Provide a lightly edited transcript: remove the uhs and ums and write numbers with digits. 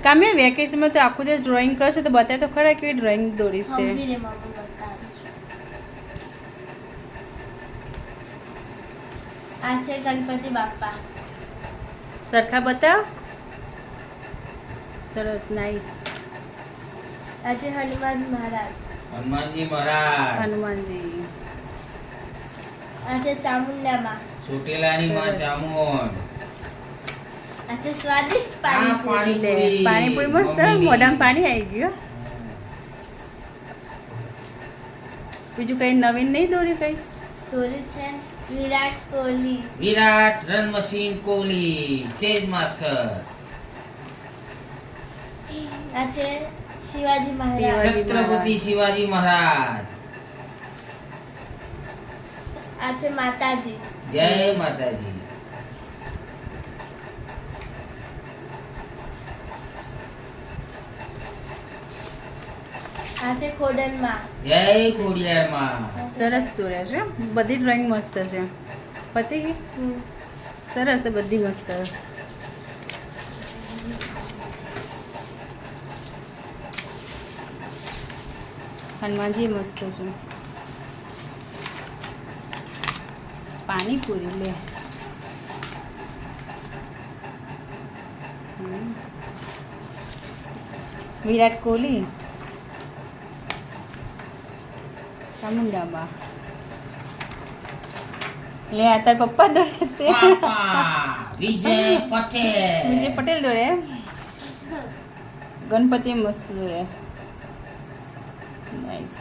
કામે વેકેશનમાં તો આખું દિવસ ડ્રોઈંગ કરશે તો બતાય તો ખરા કેવી ડ્રોઈંગ દોરીશ તે હંભી રે મમ્મી બતાવું છું. આ છે ગણપતિ બાપ્પા. સરખા બતાવ સરસ નાઈસ આ છે હનુમાન મહારાજ. હનુમાનજી મહારાજ, હનુમાનજી આ છે ચામુંડા માં. ચોટીલાની માં સરસ. ચામુંડ. આ છે સ્વાદિષ્ટ આ પાણીપુરી. લે પાણીપુરી. પાણીપુરી મસ્ત મમ્મીની. મોઢામાં પાણી આવી ગયું બીજું કઈ નવીન નહીં દોર્યું કઈ દોરી છે Virat Kohli. Virat run machine Kohli, chase master. આ છે શિવાજી મહારાજ. શિવાજી. છત્રપતિ શિવાજી મહારાજ. આ છે માતાજી. જય માતાજી. આ છે ખોડલમાં. જય ખોડિયાર માં. સરસ દોર્યા છે બધી ડ્રોઈંગ મસ્ત છે પતી ગઈ સરસ છે બધી મસ્ત હનુમાનજી મસ્ત છે પાણીપુરી લે વિરાટ કોહલી ચામુંડામાં લે આ તાર પપ્પા દોરે છે પાપા વિજય પટેલ. વિજય પટેલ દોરે ગણપતિ મસ્ત દોરે નાઈસ